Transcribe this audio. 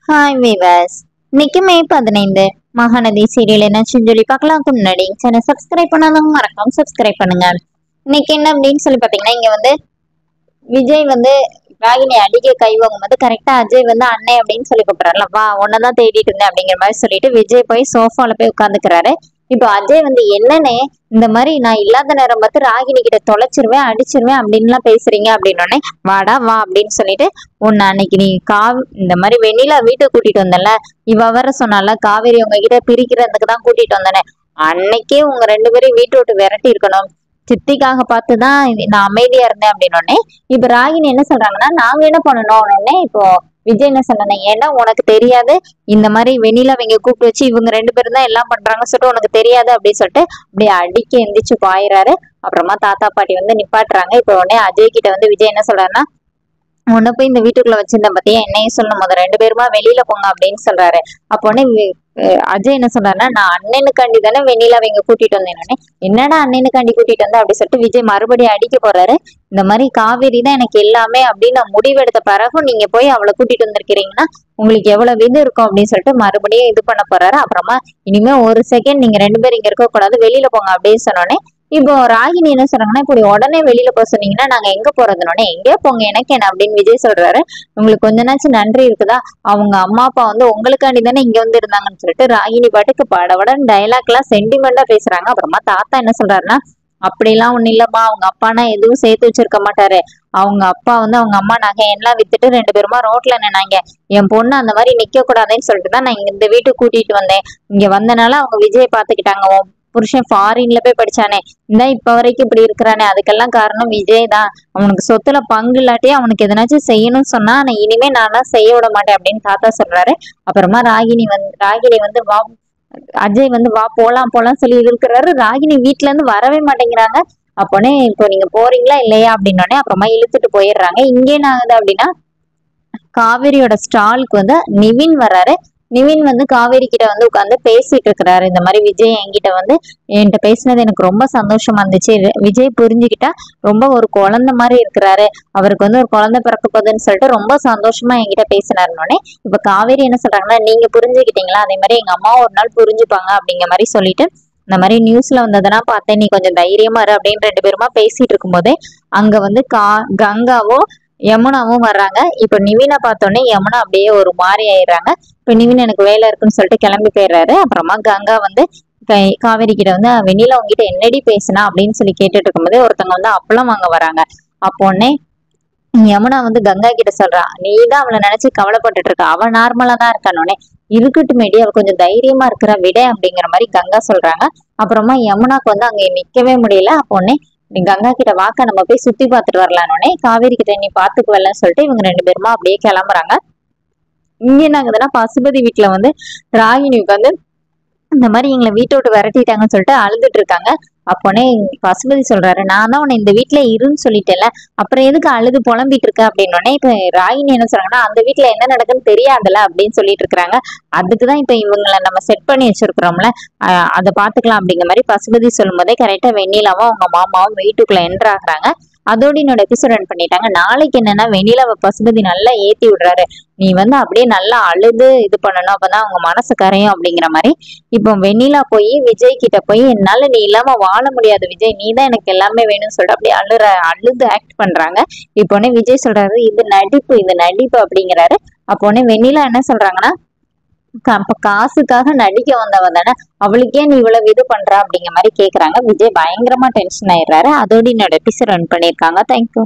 Hi viewers, இன்னைக்கு மே 15 Mahanadi serial என்னாச்சுன்னு சொல்லி பார்க்கலாம்க்கு முன்னாடி சேனல் சப்ஸ்கிரைப் பண்ணாதவங்க மறக்காம சப்ஸ்கிரைப் பண்ணுங்க. இன்னைக்கு என்ன அப்படின்னு சொல்லி பார்த்தீங்கன்னா, இங்க வந்து விஜய் வந்து ராகினி அடிக்க கை வாங்கும்போது கரெக்டா அஜய் வந்து அண்ணே அப்படின்னு சொல்லி கூப்பிடுறாருல, வா உன்னதான் தேடிட்டு இருந்தேன் அப்படிங்கிற மாதிரி சொல்லிட்டு விஜய் போய் சோஃபால போய் உட்காந்துக்கிறாரு. இப்போ அஜய் வந்து என்னன்னே இந்த மாதிரி நான் இல்லாத நேரம் பார்த்து ராகினி கிட்ட தொலைச்சிருவேன் அடிச்சிருவேன் அப்படின்லாம் பேசுறீங்க அப்படின்னோடனே, வாடா வா அப்படின்னு சொல்லிட்டு உன்னை அன்னைக்கு நீ இந்த மாதிரி வெண்ணிலா வீட்டுக்கு கூட்டிட்டு வந்தல, இவ வர சொன்னால காவேரி உங்ககிட்ட பிரிக்கிறதுக்கு தான் கூட்டிட்டு வந்தேனே, அன்னைக்கே உங்க 2 பேரையும் வீட்டு விட்டு விரட்டி இருக்கணும், சித்திக்காக பார்த்துதான் நான் அமைதியா இருந்தேன் அப்படின்னோடனே இப்ப ராகினி என்ன சொல்றாங்கன்னா, நாங்க என்ன பண்ணணும் உடனே இப்போ விஜய் என்ன சொன்னாங்க, ஏன்னா உனக்கு தெரியாது இந்த மாதிரி வெண்ணிலா இவங்க கூப்பிட்டு வச்சு இவங்க 2 பேரும் தான் எல்லாம் பண்றாங்க சொல்லிட்டு உனக்கு தெரியாது அப்படின்னு சொல்லிட்டு அப்படியே அடிக்க எந்திரிச்சு பாயிறாரு. அப்புறமா தாத்தா பாட்டி வந்து நிப்பாட்டுறாங்க. இப்போ உடனே அஜய் கிட்ட வந்து விஜய் என்ன சொல்றாருன்னா, உன்னை போய் இந்த வீட்டுக்குள்ள வச்சிருந்தேன் பத்தியா, என்னையும் சொல்லணும், முதல் 2 பேருமா வெளியில போங்க அப்படின்னு சொல்றாரு. அப்போ உடனே அஜய் என்ன சொல்றாருன்னா, நான் அண்ணனுக்காண்டி தானே வெண்ணிலாவை இங்க கூட்டிட்டு வந்தேன், என்னடா அண்ணனுக்காண்டி கூட்டிட்டு வந்தேன் அப்படின்னு சொல்லிட்டு விஜய் மறுபடியும் அடிக்க போறாரு. இந்த மாதிரி காவேரி தான் எனக்கு எல்லாமே அப்படின்னு நான் முடிவெடுத்த பிறகும் நீங்க போய் அவளை கூட்டிட்டு வந்திருக்கிறீங்கன்னா உங்களுக்கு எவ்வளவு இது இருக்கும் அப்படின்னு சொல்லிட்டு மறுபடியும் இது பண்ண போறாரு. அப்புறமா இனிமே ஒரு செகண்ட் நீங்க 2 பேரும் இங்க இருக்க கூடாது, வெளியில போங்க அப்படின்னு சொன்னோடனே இப்போ ராகினி என்ன சொல்றாங்கன்னா, இப்படி உடனே வெளியில போக சொன்னீங்கன்னா நாங்க எங்க போறதுனோடனே, எங்கே போங்க எனக்கு என்ன அப்படின்னு விஜய் சொல்றாரு. உங்களுக்கு கொஞ்ச நாச்சும் நன்றி இருக்குதா, அவங்க அம்மா அப்பா வந்து உங்களுக்காண்டி தானே இங்க வந்து இருந்தாங்கன்னு சொல்லிட்டு ராகினி பாட்டுக்கு படவடன் டைலாக் எல்லாம் சென்டிமெண்டா பேசுறாங்க. அப்புறமா தாத்தா என்ன சொல்றாருன்னா, அப்படிலாம் ஒண்ணு இல்லம்மா, அவங்க அப்பானா எதுவும் சேர்த்து வச்சிருக்க மாட்டாரு, அவங்க அப்பா வந்து அவங்க அம்மா நகை எல்லாம் வித்துட்டு 2 பேருமா ரோட்ல நின்னாங்க, என் பொண்ணு அந்த மாதிரி நிக்க கூடாதுன்னு சொல்லிட்டு தான் நான் இந்த வீட்டுக்கு கூட்டிட்டு வந்தேன், இங்க வந்தனால அவங்க விஜய் பாத்துக்கிட்டாங்க, புருஷன் ஃபாரின்ல போய் படிச்சானே, இந்த இப்ப வரைக்கும் இப்படி இருக்கிறானே, அதுக்கெல்லாம் காரணம் விஜய் தான், அவனுக்கு சொத்துல பங்கு இல்லாட்டியே அவனுக்கு எதனாச்சும் செய்யணும்னு சொன்னா நான் இனிமே நானா செய்ய விட மாட்டேன் அப்படின்னு தாத்தா சொல்றாரு. அப்புறமா ராகினி வந்து வா அஜய் வந்து வா போலாம் போலாம் சொல்லி இருக்கிறாரு. ராகினி வீட்டுல இருந்து வரவே மாட்டேங்கிறாங்க. அப்போனே இப்போ நீங்க போறீங்களா இல்லையா அப்படின்னோடனே அப்புறமா இழுத்துட்டு போயிடுறாங்க. இங்கே என்ன ஆகுது அப்படின்னா, காவேரியோட ஸ்டாலுக்கு வந்து நிவின் வர்றாரு. நிவின் வந்து காவேரி கிட்ட வந்து உட்காந்து பேசிட்டு இருக்கிறாரு. இந்த மாதிரி விஜய் என்கிட்ட வந்து என்கிட்ட பேசினது எனக்கு ரொம்ப சந்தோஷமா இருந்துச்சு, விஜய் புரிஞ்சுக்கிட்டா ரொம்ப ஒரு குழந்தை மாதிரி இருக்கிறாரு, அவருக்கு வந்து ஒரு குழந்தை பிறக்க போகுதுன்னு சொல்லிட்டு ரொம்ப சந்தோஷமா என்கிட்ட பேசினாருன்னொடனே இப்ப காவேரி என்ன சொல்றாங்கன்னா, நீங்க புரிஞ்சுக்கிட்டீங்களா, அதே மாதிரி எங்க அம்மா ஒரு நாள் புரிஞ்சுப்பாங்க அப்படிங்கிற மாதிரி சொல்லிட்டு, இந்த மாதிரி நியூஸ்ல வந்ததுன்னா பார்த்தேன், நீ கொஞ்சம் தைரியமா இரு அப்படின்னு 2 பேருமா பேசிட்டு இருக்கும்போதே அங்க வந்து கங்காவோ யமுனாவும் வர்றாங்க. இப்ப நிவினை பார்த்தோன்னே யமுனா அப்படியே ஒரு மாதிரி ஆயிடுறாங்க. இப்ப நிவின் எனக்கு வேலை இருக்குன்னு சொல்லிட்டு கிளம்பி போயிடுறாரு. அப்புறமா கங்கா வந்து காவேரி கிட்ட வந்து, வெண்ணிலா உங்ககிட்ட என்னடி பேசினா அப்படின்னு சொல்லி கேட்டுட்டு இருக்கும்போது ஒருத்தவங்க வந்து அப்பளம் வாங்க வராங்க. அப்போ உடனே யமுனா வந்து கங்கா கிட்ட சொல்றா, நீ தான் அவளை நினைச்சு கவலைப்பட்டுட்டு இருக்க, அவ நார்மலா தான் இருக்கானோடனே, இருக்கட்டுமேடி அவ கொஞ்சம் தைரியமா இருக்கிற விட அப்படிங்கிற மாதிரி கங்கா சொல்றாங்க. அப்புறமா யமுனாக்கு வந்து அங்க நிக்கவே முடியல. அப்போ உடனே நீ கங்கா கிட்ட வாக்க நம்ம போய் சுத்தி பார்த்துட்டு வரலானோடனே காவேரி கிட்ட நீ பாத்துக்குவல்லன்னு சொல்லிட்டு இவங்க 2 பேருமா அப்படியே கிளம்புறாங்க. இங்க என்ன ஆகுதுன்னா, பசுபதி வீட்டுல வந்து ராகினி உட்காந்து இந்த மாதிரி எங்களை வீட்டை விட்டு விரட்டிட்டாங்கன்னு சொல்லிட்டு அழுதுட்டு இருக்காங்க. அப்போனே பசுபதி சொல்றாரு, நான் தான் உன்னை இந்த வீட்டுல இருன்னு சொல்லிட்டேன்ல, அப்புறம் எதுக்கு அழுது புலம்பிட்டு இருக்க அப்படின்னோடனே இப்ப ராகினி என்ன சொல்றாங்கன்னா, அந்த வீட்டுல என்ன நடக்குன்னு தெரியாதுல்ல அப்படின்னு சொல்லிட்டு இருக்காங்க. அதுக்குதான் இப்ப இவங்களை நம்ம செட் பண்ணி வச்சிருக்கிறோம்ல, அதை பாத்துக்கலாம் அப்படிங்கிற மாதிரி பசுபதி சொல்லும் போதே கரெக்டா வெண்ணிலாவும் அவங்க மாமாவும் வீட்டுக்குள்ள என்டர் ஆகுறாங்க. அதோட என்னோட எபிசோட் ரன் பண்ணிட்டாங்க. நாளைக்கு என்னன்னா, வெண்ணிலாவை பசுபதி நல்லா ஏத்தி விடுறாரு, நீ வந்து அப்படியே நல்லா அழுது இது பண்ணணும், அப்பதான் அவங்க மனசு கரையும் அப்படிங்கிற மாதிரி. இப்போ வெண்ணிலா போய் விஜய் கிட்ட போய், என்னால நீ இல்லாம வாழ முடியாது விஜய், நீ தான் எனக்கு எல்லாமே வேணும்னு சொல்லிட்டு அப்படியே அழுது ஆக்ட் பண்றாங்க. இப்போனே விஜய் சொல்றாரு, இது நடிப்பு அப்படிங்கிறாரு. அப்போனே வெண்ணிலா என்ன சொல்றாங்கன்னா, காசுக்காக நடிக்க வந்தவ தானே, அவளுக்கே நீ இவ்வளவு இது பண்ற அப்படிங்கிற மாதிரி கேக்குறாங்க. விஜய் பயங்கரமா டென்ஷன் ஆயிடுறாரு. அதோட என்னோட எபிசோட் ரன் பண்ணிருக்காங்க. தேங்க்யூ.